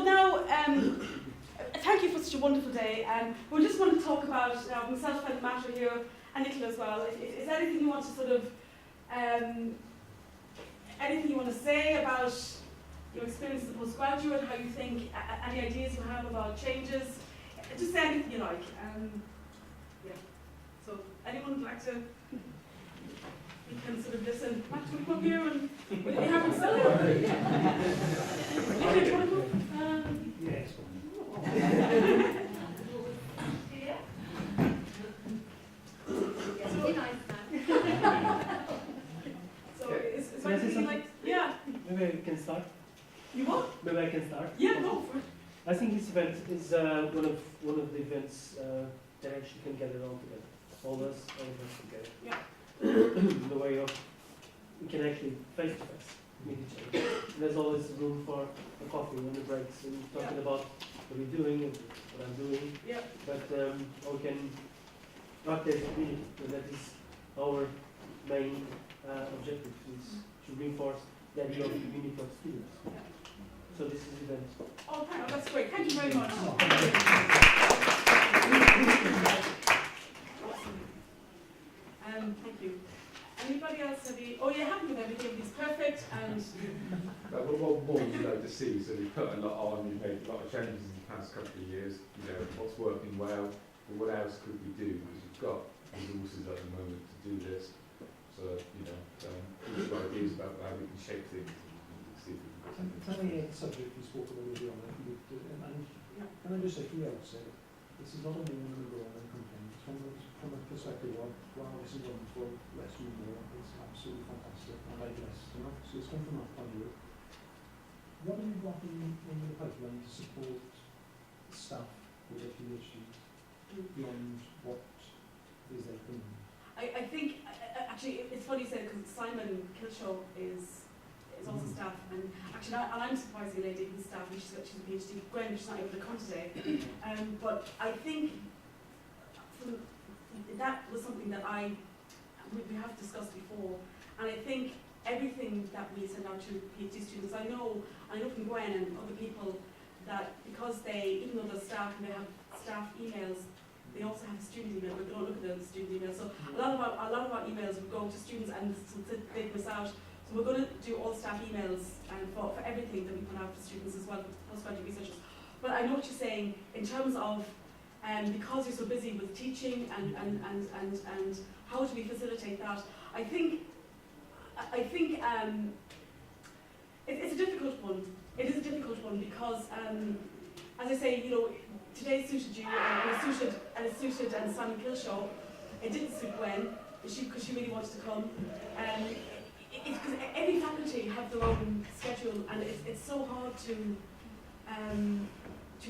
now, thank you for such a wonderful day. We just want to talk about myself and Matt here, and Nicola as well. Is there anything you want to sort of, anything you want to say about your experience as a postgraduate, how you think, any ideas you have about changes? Just say anything you like. Yeah. So, anyone would like to? You can sort of listen. Matt, will you come up here and will you have himself? Okay, do you want to come? Yes. Yeah. So, is there anything like? Yeah. Maybe I can start. You what? Maybe I can start. Yeah, go for it. I think this event is one of the events that actually can get it all together. All of us together. Yeah. In the way of we can actually face to face meet each other. And there's always room for a coffee on the breaks and talking about what we're doing and what I'm doing. Yeah. But we can update the community, and that is our main objective, is to reinforce the idea of the community of students. Yeah. So this is the event. Oh, that's great. Thank you very much. Thank you. Anybody else have you? Oh, you're happy with everything? Everything's perfect and. What more would you like to see? So we've put a lot on. We've made a lot of changes in the past couple of years. You know what's working well. But what else could we do? Because we've got resources at the moment to do this. So we've got ideas about how we can shape things and see if we can get something. Tell me a subject you spoke about already on, and can I just say from the outset, this is not a new and go on and complain. From a perspective of, wow, this is wonderful, let's do more, it's absolutely fantastic, and I guess, so it's come from that point of view. What have you got in the pipeline to support staff with their PhDs beyond what is there for them? I think, actually, it's funny you say it because Simon Kilshaw is also staff, and actually, I'm surprised the lady who's staff, and she's a PhD. Gwen, she's not able to come today. But I think that was something that we have discussed before, and I think everything that we send out to PhD students, I know from Gwen and other people that because even though they're staff and they have staff emails, they also have a student email, but they don't look at the student email. So a lot of our emails will go to students and they miss out. So we're going to do all staff emails for everything that we put out to students as well, postgraduate researchers. But I know what you're saying in terms of because you're so busy with teaching and how do we facilitate that? I think it's a difficult one. It is a difficult one because, as I say, today suited you and it suited Simon Kilshaw. It didn't suit Gwen because she really wanted to come. Because every faculty have their own schedule, and it's so hard to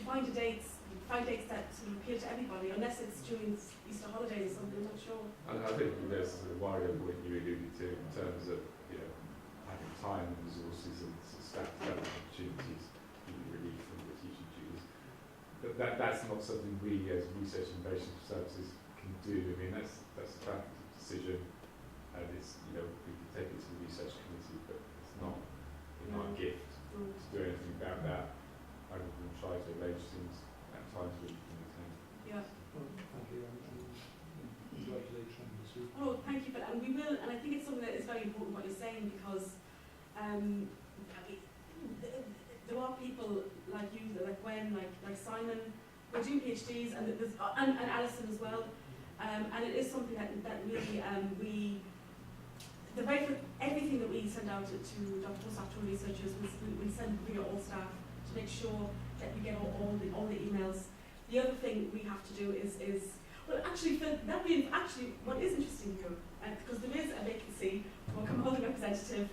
find dates that sort of appeal to everybody, unless it's during Easter holidays or something. I'm not sure. And I think there's a wider point you alluded to in terms of having time and resources and staff development opportunities relief from the teaching duties. But that's not something we as research and innovation services can do. I mean that's a faculty decision, and it's we can take it to the research committee, but it's not a gift to do anything about that. I would try to arrange things at times when you can attend. Yeah. Well, thank you, and congratulations this week. Oh, thank you for that. And we will, and I think it's something that is very important what you're saying because there are people like you, like Gwen, like Simon, who are doing PhDs, and Alison as well. And it is something that really everything that we send out to postdoctoral researchers, we send to all staff to make sure that we get all the emails. The other thing we have to do is well, actually, what is interesting here, because there is a vacancy for a Campbell representative.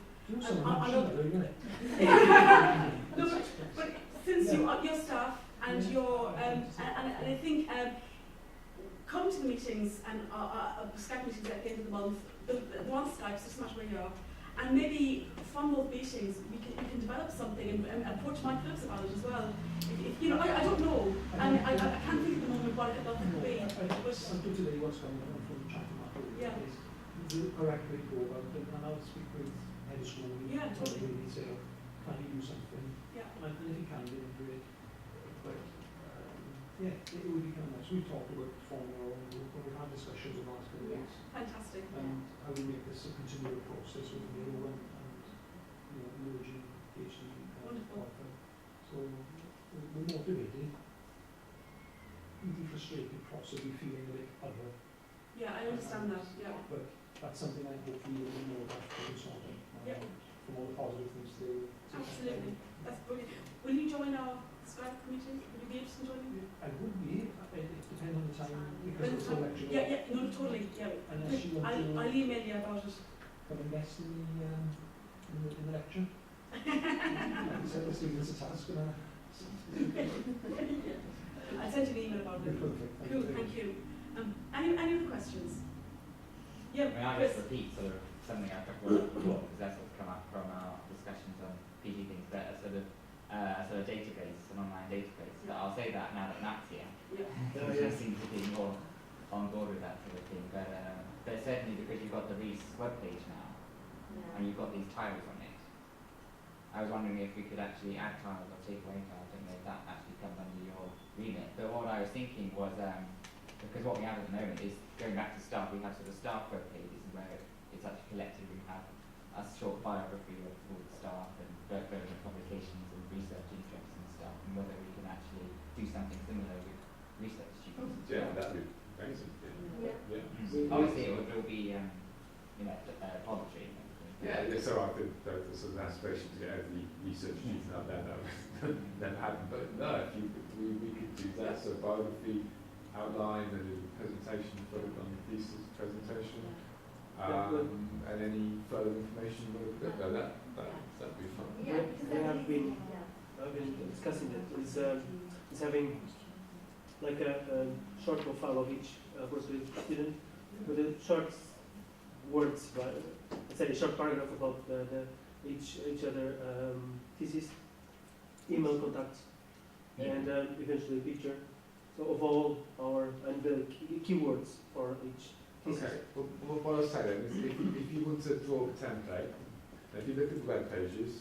But since your staff and your and I think come to the meetings and Skype meetings at the end of the month. The one Skype, so it doesn't matter where you are, and maybe from those meetings we can develop something and approach Mike Phillips about it as well. I don't know, and I can't think at the moment what it could be. Today what's going on from chatting about is the correct way to go about it, and I'll speak with head of school. Yeah, totally. Say, can he do something? Yeah. And if he can do it, great. But yeah, it would be kind of nice. We've talked about forming our own group, and we've had discussions in the last couple of weeks. Fantastic. And how we make this a continual process with Mayo and emerging PhD Wonderful. qualified. So we're motivated. We'd be frustrated, possibly feeling a bit other. Yeah, I understand that. Yeah. But that's something I hope we will know about focus on. Yeah. From all the positive things they will. Absolutely. That's brilliant. Will you join our Skype committee? Would you be interested in joining? I would be. It depends on the time because When it's the time- election. Yeah, yeah, no, totally. Yeah. Unless you want I'll to email you about it. come and guest in the lecture. Like I said, this evening's a task. I'll send you an email about it. Perfect. Cool, thank you. Any other questions? Yeah, I mean, I'll Chris. just repeat sort of something I talked about before, because that's what's come up from our discussions on PG things, but a sort of database, an online database. But I'll say that now that Matt's here, Yeah. he seems to be more on board with that sort of thing. But certainly because you've got the RIES webpage now, and you've got these tiles on it, I was wondering if we could actually add tiles or take away tiles. I don't know if that actually comes under your remit. But what I was thinking was, because what we have at the moment is, going back to staff, we have sort of staff web pages where it's actually collected. We have a short biography of all the staff and relevant publications and research interests and stuff, and whether we can actually do something similar with research students. Yeah, that'd be amazing. Yeah. Obviously, it will be, voluntary. Yeah, so I think the sort of aspiration to get every research student out there that never happened. But no, if we could do that, so biography, outline, and a presentation focused on the thesis presentation, and any further information that'd be fun. I've been discussing it. Is having like a short profile of each postgraduate student with a short words, let's say a short paragraph about each other thesis, email contacts, and eventually a picture. So of all our and the keywords for each thesis. Okay. Well, what I'll say then is if you want to draw a template, if you look at the web pages,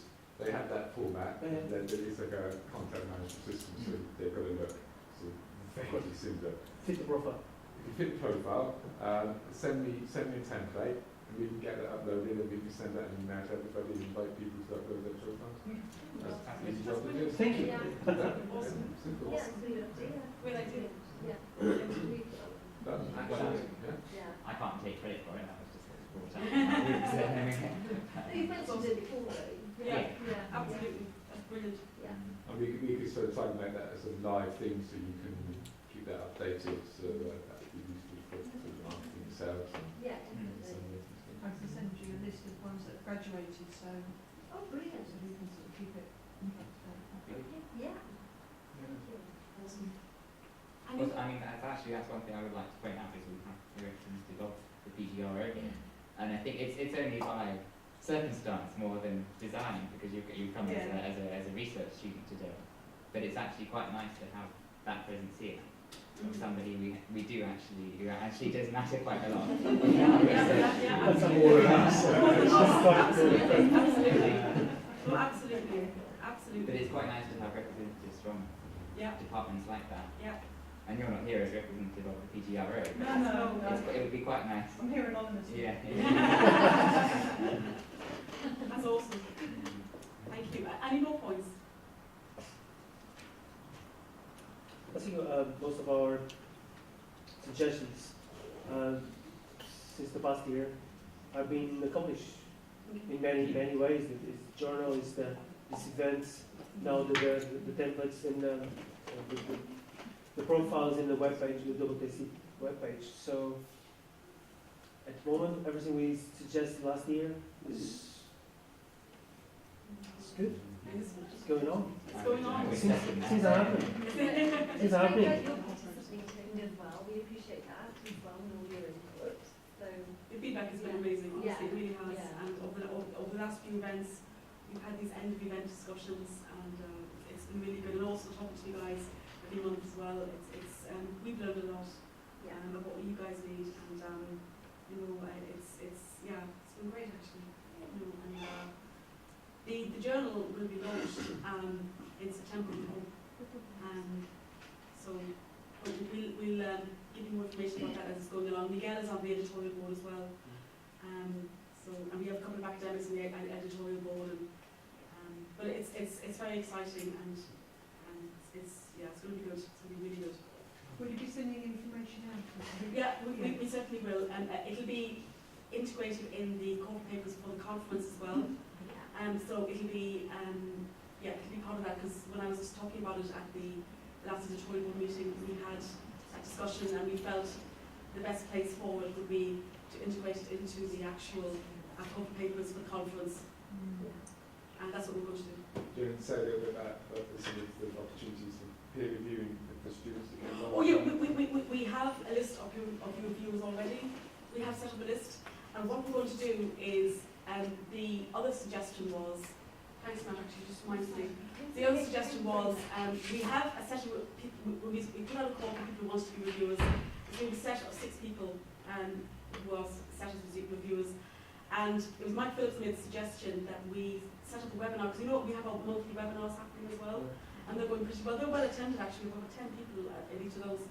they have that format, and then it's like a content management system, so they've got to look sort of fairly similar. Fit the profile. If you fit the profile, send me a template, and we can get that uploaded, and we can send that an email to everybody and invite people to upload their profiles. That's easy job to do. Thank you. Awesome. Simple. Great idea. Done. Yeah. I can't take credit for it, that was just brought up. You've mentioned it before, though. Yeah. Yeah. Absolutely. That's brilliant. Yeah. And we could sort of try and make that as a live thing, so you can keep that updated, so that would be useful for the marketing themselves. Yeah, And definitely. I can send you a list of ones that have graduated, so Oh, brilliant. you can sort of keep it in touch. Yeah. Thank you. Awesome. Well, I mean, that's one thing I would like to point out is we have represented of the PGRO here, and I think it's only by circumstance more than design, because you come as a research student to do it, but it's actually quite nice to have that presence here of somebody who actually does matter quite a lot. That's more than us. Absolutely. No, absolutely. Absolutely. But it's quite nice to have representatives from departments like that. Yeah. And you're not here as representative of the PGRO. No. It would be quite nice. I'm here anonymously. Yeah. That's awesome. Thank you. Any more points? I think most of our suggestions since the past year have been accomplished in many ways. It's journal, it's these events, now the templates and the profiles in the webpage, the WTC webpage. So at the moment, everything we suggested last year is good. It's going on. It's going on. Things are happening. Things are happening. Your participating as well. We appreciate that as well and all your input. So The feedback has been amazing, honestly, it really has. Yeah. And over the last few events, we've had these end of event discussions, and it's been really good. And also talking to you guys every month as well. We've learned a lot about what you guys need, and it's been great actually. And, The journal will be launched in September, we hope. So but we'll give you more information about that as it's going along. Miguel is on the editorial board as well. And we have a couple of academics on the editorial board. But it's very exciting and it's going to be good. It's going to be really good. Will you be sending information out? Yeah, we certainly will. It'll be integrated in the corporate papers for the conference as well. So it'll be part of that, because when I was talking about it at the last editorial board meeting, we had a discussion and we felt the best place forward would be to integrate it into the actual corporate papers for the conference. And that's what we're going to do. Do you want to say a little bit about some of the opportunities of peer reviewing for students to come along? Oh yeah, we have a list of peer reviewers already. We have set up a list, and what we're going to do is, the other suggestion was, thanks Matt, actually just reminded me. The other suggestion was, we have a set of people, we put out a call for people who want to be reviewers. It's going to be a set of 6 people who are set as reviewers. And it was Mike Phillips made the suggestion that we set up a webinar, because we have our monthly webinars happening as well, and they're going pretty well. They're well attended actually, we've got 10 people in each of those.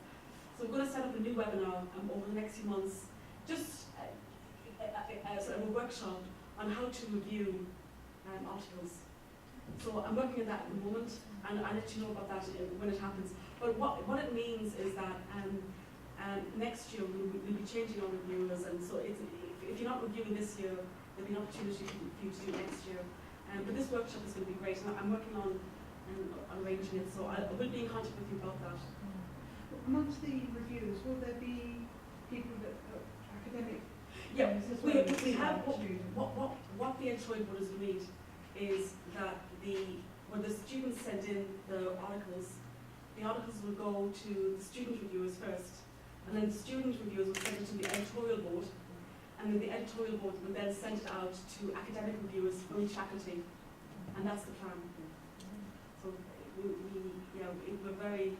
So we're going to set up a new webinar over the next few months, just sort of a workshop on how to review articles. So I'm working on that at the moment, and I'll let you know about that when it happens. But what it means is that next year we'll be changing our reviewers, and so if you're not reviewing this year, there'll be an opportunity for you to do next year. But this workshop is going to be great, and I'm working on arranging it, so I will be in contact with you about that. Amongst the reviewers, will there be people that are academic? Yeah, as we well as have students? what the editorial board has agreed is that when the students send in the articles will go to the student reviewers first, and then the student reviewers will send it to the editorial board, and then the editorial board will then send it out to academic reviewers from each faculty, and that's the plan. So we're very,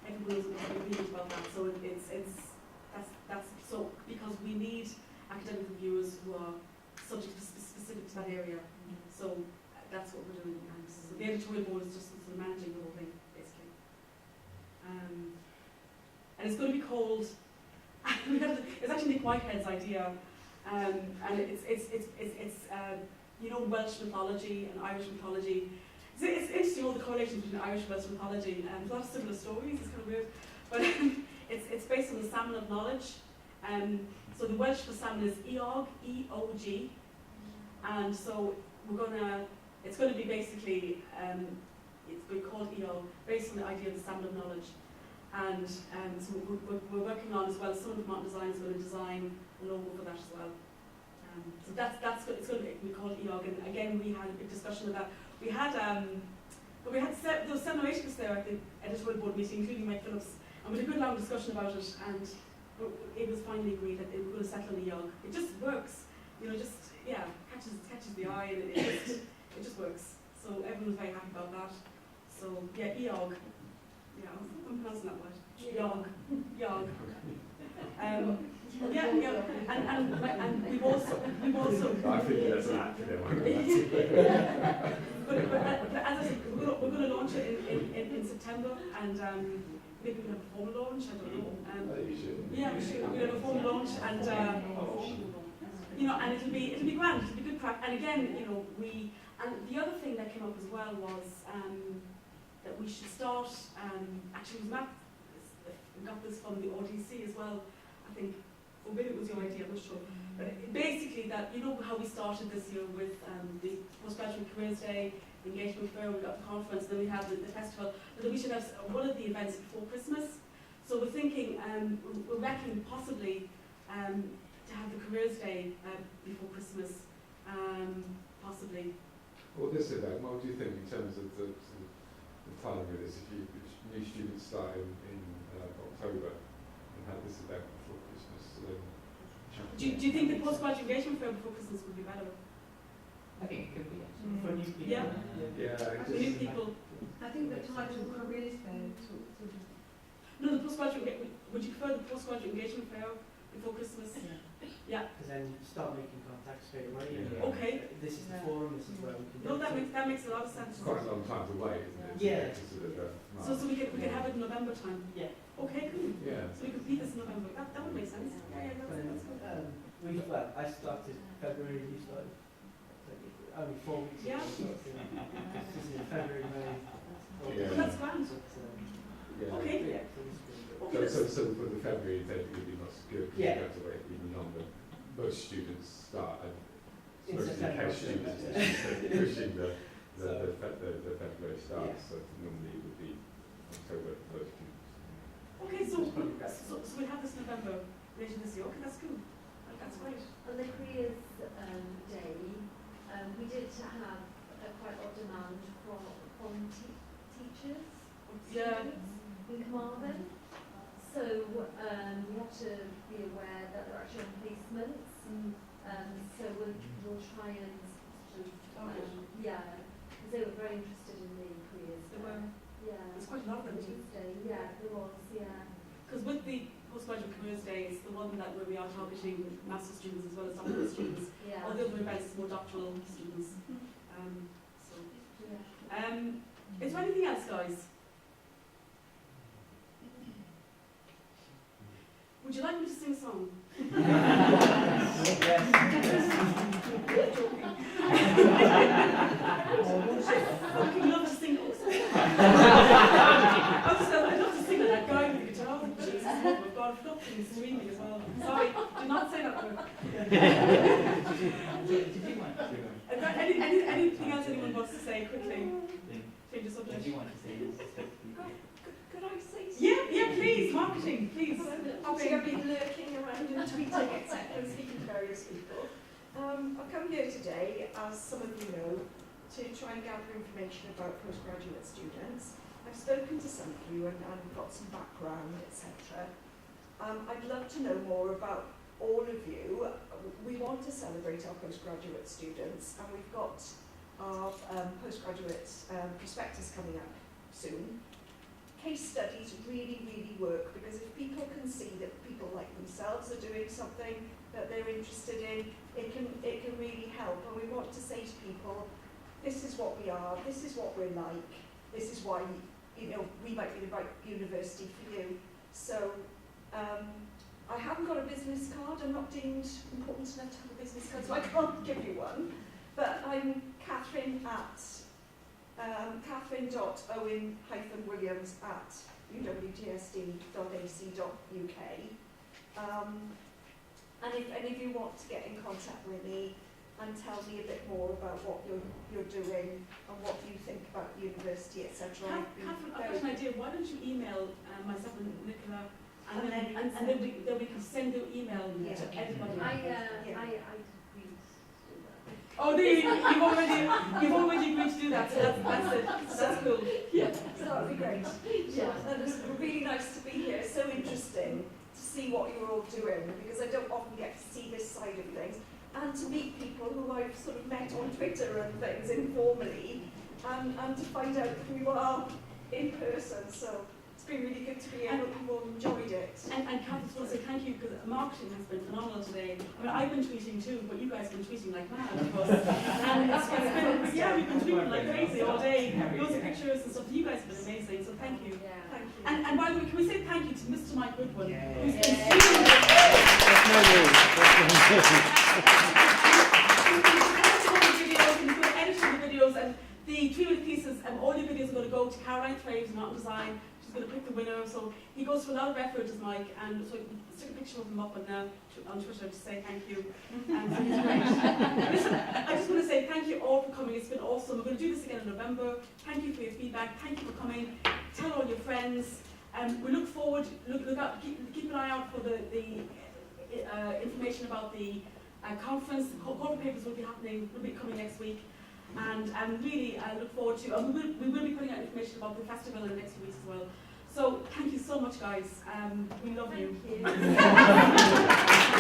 everyone is very agreed about that. So that's so, because we need academic reviewers who are subject specific to that area. So that's what we're doing. And so the editorial board is just sort of managing the whole thing, basically. And it's going to be called. It's actually Nick Whitehead's idea, and it's Welsh mythology and Irish mythology. It's interesting, all the correlations between Irish and Welsh mythology, and a lot of similar stories. It's kind of weird, but it's based on the salmon of knowledge. So the Welsh for salmon is Eog, E-O-G, and so it's going to be basically, it's going to be called Eog, based on the idea of the salmon of knowledge. And so we're working on as well, someone from Mountain Design is going to design a logo for that as well. So it's going to be called Eog, and again we had a big discussion of that. There were 7 or 8 of us there at the editorial board meeting, including Mike Phillips, and we had a good long discussion about it, and it was finally agreed that we were going to settle on Eog. It just works, catches the eye, and it just works. So everyone was very happy about that. So yeah, Eog. Yeah, I'm pronouncing that right. Eog. And we've also. I think that's an acronym. But as I said, we're going to launch it in September, and maybe we'll have a formal launch. I don't know. You should. Yeah, we should. We'll have a formal launch, and and it'll be grand. It'll be good crack. And again, and the other thing that came up as well was that we should start. Actually, we got this from the RDC as well. I think, or maybe it was your idea. I'm not sure. But basically, that how we started this year with the Postgraduate Careers Day, the engagement fair, we got the conference, then we had the festival. But then we should have one of the events before Christmas. So we're thinking, we're reckoning possibly to have the Careers Day before Christmas, possibly. Well, this event, what do you think in terms of the timing of this? If new students start in October and have this event before Christmas, then do you think the postgraduate engagement fair before Christmas would be better? I think it could be actually. For new people. yeah, For new people. I think the title careers fair sort of. No, the postgraduate. Would you prefer the postgraduate engagement fair before Christmas? Yeah. Yeah. Because then you start making contacts straight away. Yeah. Okay. This is the forum, this is where we can No, go. that makes a lot of sense. It's quite a long time to wait, isn't it? Yeah. To sort of, So we can have it in November time. Yeah. Okay, cool. yeah. So we can repeat this in November. That would make sense. Yeah, that's good. I started February, you started only 4 weeks ago. Yeah. Sort of thing. This is in February, May. Yeah. Well, that's grand. Yeah. Okay. Yeah, so this is good. Okay, So for the February intake would be not so good because Yeah. you have to wait even longer. Most students start, and In most of the September, case students October, are pushing the So- February start, Yeah. so normally it would be October for most students. Okay, so we'll have this in November later this year. Okay, that's cool. That's great. On the careers day, we did have quite a lot of demand from teachers, Yeah. students in Carmarthen. So we have to be aware that they're actually on placements. So we'll try and sort of, because they were very interested in the careers. There were. Yeah. There's quite a lot of them. Careers day. Yeah, there was. Yeah. Because with the Postgraduate Careers Day, it's the one that where we are targeting master's students as well as doctoral students. Yeah. All the other events is more doctoral students. So, Yeah. is there anything else, guys? Would you like me to sing a song? I fucking love to sing also. I'd love to sing with that guy with the guitar. Jesus, oh my God, I've got things streaming as well. Sorry, do not say that word. Did you want to? Anything else anyone wants to say quickly? Change the subject. Did you want to say this? Could I say something? Yeah, please, marketing, please. Obviously, I've been lurking around and tweeting, etc., and speaking to various people. I've come here today, as some of you know, to try and gather information about postgraduate students. I've spoken to some of you and got some background, etc. I'd love to know more about all of you. We want to celebrate our postgraduate students, and we've got our postgraduate prospectus coming up soon. Case studies really, really work, because if people can see that people like themselves are doing something that they're interested in, it can really help. And we want to say to people, this is what we are, this is what we're like, this is why we might be the right university for you. So I haven't got a business card. I'm not deemed important enough to have a business card, so I can't give you one. But I'm Catherine at catherine.owen-williams@uwtsd.ac.uk. And if any of you want to get in contact with me and tell me a bit more about what you're doing and what you think about university, etc. Catherine, I've got an idea. Why don't you email myself and Nicola, and then we can send the email to everybody. I agreed to do that. Oh, you've already agreed to do that, so that's it. That's cool. Yeah, so that would be great. Yeah, and it's really nice to be here. It's so interesting to see what you're all doing, because I don't often get to see this side of things, and to meet people who I've sort of met on Twitter and things informally, and to find out who you are in person. So it's been really good to be here. I hope you've all enjoyed it. And Catherine, I just want to say thank you, because marketing has been phenomenal today. I mean, I've been tweeting too, but you guys have been tweeting like mad, of course. And it's been, yeah, we've been tweeting like crazy all day. Loads of pictures and stuff. You guys have been amazing, so thank you. Yeah. Thank you. And by the way, can we say thank you to Mr. Mike Goodwin, who's been editing the videos, and the 3-minute pieces, all the videos are going to go to Caroline Traves and Mountain Design. She's going to pick the winner, so he goes through a lot of effort, as Mike, and so stick a picture of him up on Twitter to say thank you. And he's great. Listen, I just want to say thank you all for coming. It's been awesome. We're going to do this again in November. Thank you for your feedback. Thank you for coming. Tell all your friends. We look forward. Look out. Keep an eye out for the information about the conference. The corporate papers will be coming next week, and really look forward to. We will be putting out information about the festival in the next few weeks as well. So thank you so much, guys. We love you. Thank you.